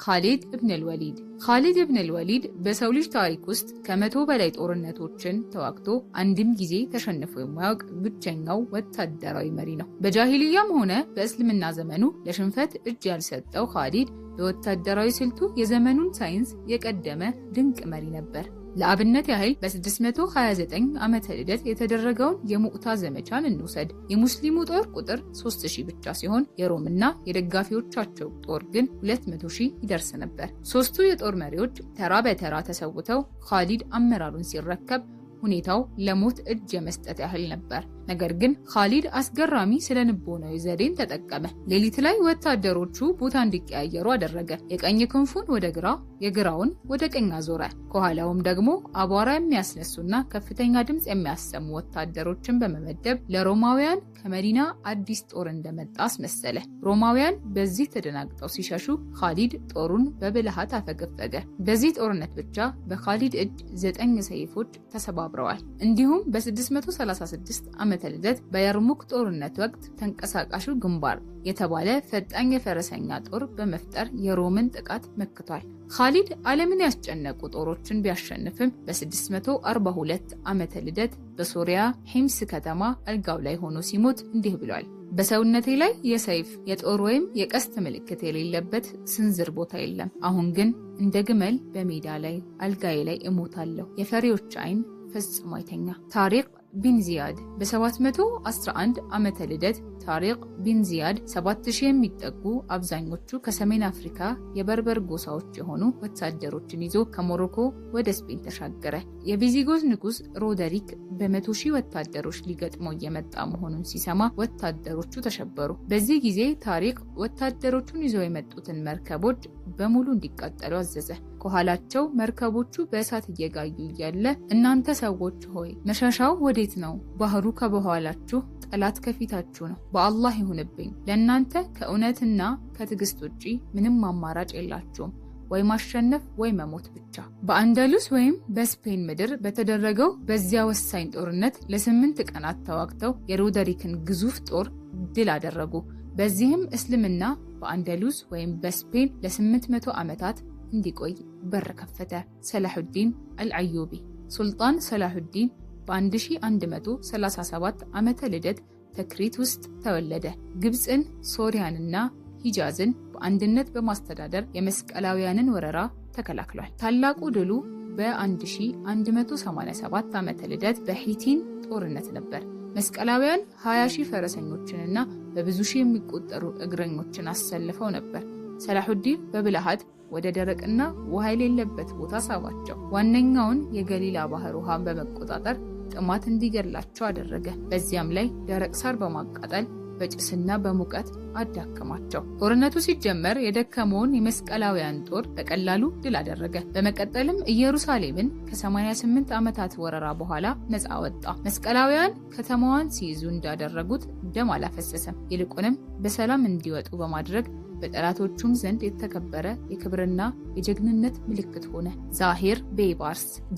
ኻሊድ ኢብን አልወሊድ። ኻሊድ ኢብን አልወሊድ በሰው ልጅ ታሪክ ውስጥ ከ100 በላይ ጦርነቶችን ተዋግቶ አንድም ጊዜ ተሸንፎ የማያውቅ ብቸኛው ወታደራዊ መሪ ነው። በጃሂልያም ሆነ በእስልምና ዘመኑ ለሽንፈት እጅ ያልሰጠው ኻሊድ በወታደራዊ ስልቱ የዘመኑን ሳይንስ የቀደመ ድንቅ መሪ ነበር። ለአብነት ያህል በ629 ዓመተ ልደት የተደረገውን የሙዕታ ዘመቻን እንውሰድ። የሙስሊሙ ጦር ቁጥር 3000 ብቻ ሲሆን የሮምና የደጋፊዎቻቸው ጦር ግን 200,000 ይደርስ ነበር። ሶስቱ የጦር መሪዎች ተራ በተራ ተሰውተው ኻሊድ አመራሩን ሲረከብ ሁኔታው ለሞት እጅ የመስጠት ያህል ነበር። ነገር ግን ኻሊድ አስገራሚ ስለንቦናዊ ዘዴን ተጠቀመ። ሌሊት ላይ ወታደሮቹ ቦታ እንዲቀያየሩ አደረገ። የቀኝ ክንፉን ወደ ግራ፣ የግራውን ወደ ቀኝ አዞረ። ከኋላውም ደግሞ አቧራ የሚያስነሱና ከፍተኛ ድምጽ የሚያሰሙ ወታደሮችን በመመደብ ለሮማውያን ከመዲና አዲስ ጦር እንደመጣ አስመሰለ። ሮማውያን በዚህ ተደናግጠው ሲሸሹ ኻሊድ ጦሩን በብልሃት አፈገፈገ። በዚህ ጦርነት ብቻ በኻሊድ እጅ 9 ሰይፎች ተሰባብረዋል። እንዲሁም በ636 ዓመተ ልደት በየርሙክ ጦርነት ወቅት ተንቀሳቃሹ ግንባር የተባለ ፈጣን የፈረሰኛ ጦር በመፍጠር የሮምን ጥቃት መክቷል። ኻሊድ ዓለምን ያስጨነቁ ጦሮችን ቢያሸንፍም በ642 ዓመተ ልደት በሶሪያ ሂምስ ከተማ አልጋው ላይ ሆኖ ሲሞት እንዲህ ብሏል። በሰውነቴ ላይ የሰይፍ የጦር ወይም የቀስት ምልክት የሌለበት ስንዝር ቦታ የለም። አሁን ግን እንደ ግመል በሜዳ ላይ አልጋዬ ላይ እሞታለሁ። የፈሪዎች አይን ፈጽሞ አይተኛ። ታሪክ ቢን ዚያድ በ711 ዓመተ ልደት ታሪክ ቢን ዚያድ 7000 የሚጠጉ አብዛኞቹ ከሰሜን አፍሪካ የበርበር ጎሳዎች የሆኑ ወታደሮችን ይዞ ከሞሮኮ ወደ ስፔን ተሻገረ። የቪዚጎዝ ንጉስ ሮደሪክ በ100,000 ወታደሮች ሊገጥመው እየመጣ መሆኑን ሲሰማ ወታደሮቹ ተሸበሩ። በዚህ ጊዜ ታሪክ ወታደሮቹን ይዘው የመጡትን መርከቦች በሙሉ እንዲቃጠሉ አዘዘ። ከኋላቸው መርከቦቹ በእሳት እየጋዩ እያለ እናንተ ሰዎች ሆይ መሸሻው ወዴት ነው? ባህሩ ከበኋላችሁ፣ ጠላት ከፊታችሁ ነው። በአላህ ይሁንብኝ፣ ለእናንተ ከእውነትና ከትዕግስት ውጪ ምንም አማራጭ የላችሁም። ወይ ማሸነፍ ወይ መሞት ብቻ። በአንዳሉስ ወይም በስፔን ምድር በተደረገው በዚያ ወሳኝ ጦርነት ለ8 ቀናት ተዋግተው የሮደሪክን ግዙፍ ጦር ድል አደረጉ። በዚህም እስልምና በአንዳሉስ ወይም በስፔን ለ800 ዓመታት እንዲቆይ በር ከፈተ። ሰላሁዲን አልአዩቢ ሱልጣን ሰላሁዲን በ1137 ዓመተ ልደት ተክሪት ውስጥ ተወለደ። ግብፅን፣ ሶሪያንና ሂጃዝን በአንድነት በማስተዳደር የመስቀላውያንን ወረራ ተከላክሏል። ታላቁ ድሉ በ1187 ዓመተ ልደት በሂቲን ጦርነት ነበር። መስቀላውያን 20,000 ፈረሰኞችንና በብዙ ሺህ የሚቆጠሩ እግረኞችን አሰልፈው ነበር። ሰላሁዲን በብልሃት ወደ ደረቅና ውሃ የሌለበት ቦታ ሳባቸው። ዋነኛውን የገሊላ ባህር ውሃን በመቆጣጠር ጥማት እንዲገላቸው አደረገ። በዚያም ላይ ደረቅ ሳር በማቃጠል በጭስና በሙቀት አዳከማቸው። ጦርነቱ ሲጀመር የደከመውን የመስቀላውያን ጦር በቀላሉ ድል አደረገ። በመቀጠልም ኢየሩሳሌምን ከ88 ዓመታት ወረራ በኋላ ነፃ ወጣ። መስቀላውያን ከተማዋን ሲይዙ እንዳደረጉት ደም አላፈሰሰም። ይልቁንም በሰላም እንዲወጡ በማድረግ በጠላቶቹም ዘንድ የተከበረ የክብርና የጀግንነት ምልክት ሆነ። ዛሂር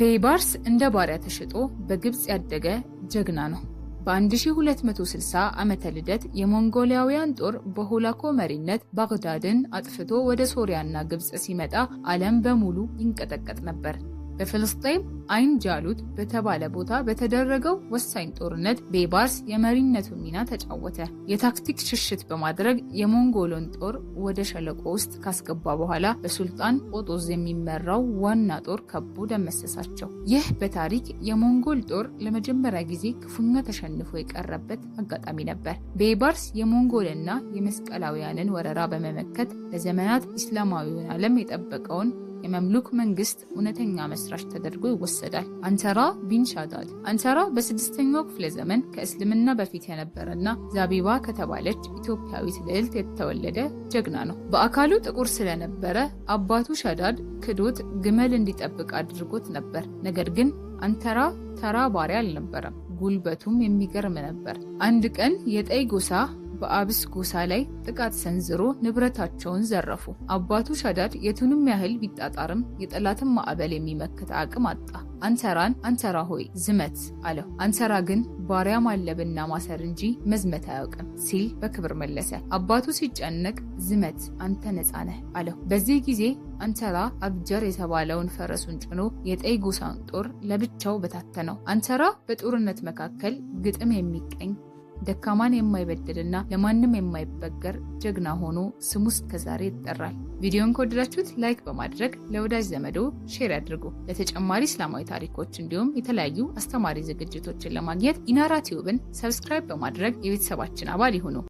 ቤይባርስ እንደ ባሪያ ተሽጦ በግብፅ ያደገ ጀግና ነው። በ1260 ዓመተ ልደት የሞንጎሊያውያን ጦር በሆላኮ መሪነት ባግዳድን አጥፍቶ ወደ ሶሪያና ግብፅ ሲመጣ ዓለም በሙሉ ይንቀጠቀጥ ነበር። በፍልስጤም አይን ጃሉት በተባለ ቦታ በተደረገው ወሳኝ ጦርነት ቤይባርስ የመሪነቱን ሚና ተጫወተ። የታክቲክ ሽሽት በማድረግ የሞንጎሎን ጦር ወደ ሸለቆ ውስጥ ካስገባ በኋላ በሱልጣን ቆጦዝ የሚመራው ዋና ጦር ከቦ ደመሰሳቸው። ይህ በታሪክ የሞንጎል ጦር ለመጀመሪያ ጊዜ ክፉኛ ተሸንፎ የቀረበት አጋጣሚ ነበር። ቤይባርስ የሞንጎልና የመስቀላውያንን ወረራ በመመከት ለዘመናት ኢስላማዊውን ዓለም የጠበቀውን የመምሉክ መንግስት እውነተኛ መስራች ተደርጎ ይወሰዳል። አንተራ ቢን ሻዳድ አንተራ በ6ኛው ክፍለ ዘመን ከእስልምና በፊት የነበረና ዛቢባ ከተባለች ኢትዮጵያዊት ልዕልት የተወለደ ጀግና ነው። በአካሉ ጥቁር ስለነበረ አባቱ ሻዳድ ክዶት ግመል እንዲጠብቅ አድርጎት ነበር። ነገር ግን አንተራ ተራ ባሪያ አልነበረም። ጉልበቱም የሚገርም ነበር። አንድ ቀን የጠይ ጎሳ በአብስ ጎሳ ላይ ጥቃት ሰንዝሮ ንብረታቸውን ዘረፉ። አባቱ ሻዳድ የቱንም ያህል ቢጣጣርም የጠላትን ማዕበል የሚመክት አቅም አጣ። አንተራ ሆይ ዝመት አለው። አንተራ ግን ባሪያ ማለብና ማሰር እንጂ መዝመት አያውቅም ሲል በክብር መለሰ። አባቱ ሲጨነቅ ዝመት አንተ ነፃ ነህ አለው። በዚህ ጊዜ አንተራ አብጀር የተባለውን ፈረሱን ጭኖ የጠይ ጎሳን ጦር ለብቻው በታተነው። አንተራ በጦርነት መካከል ግጥም የሚቀኝ ደካማን የማይበድልና ለማንም የማይበገር ጀግና ሆኖ ስሙ እስከዛሬ ይጠራል። ቪዲዮን ከወደዳችሁት ላይክ በማድረግ ለወዳጅ ዘመዶ ሼር ያድርጉ። ለተጨማሪ እስላማዊ ታሪኮች እንዲሁም የተለያዩ አስተማሪ ዝግጅቶችን ለማግኘት ኢናራ ቲዩብን ሰብስክራይብ በማድረግ የቤተሰባችን አባል ይሁኑ።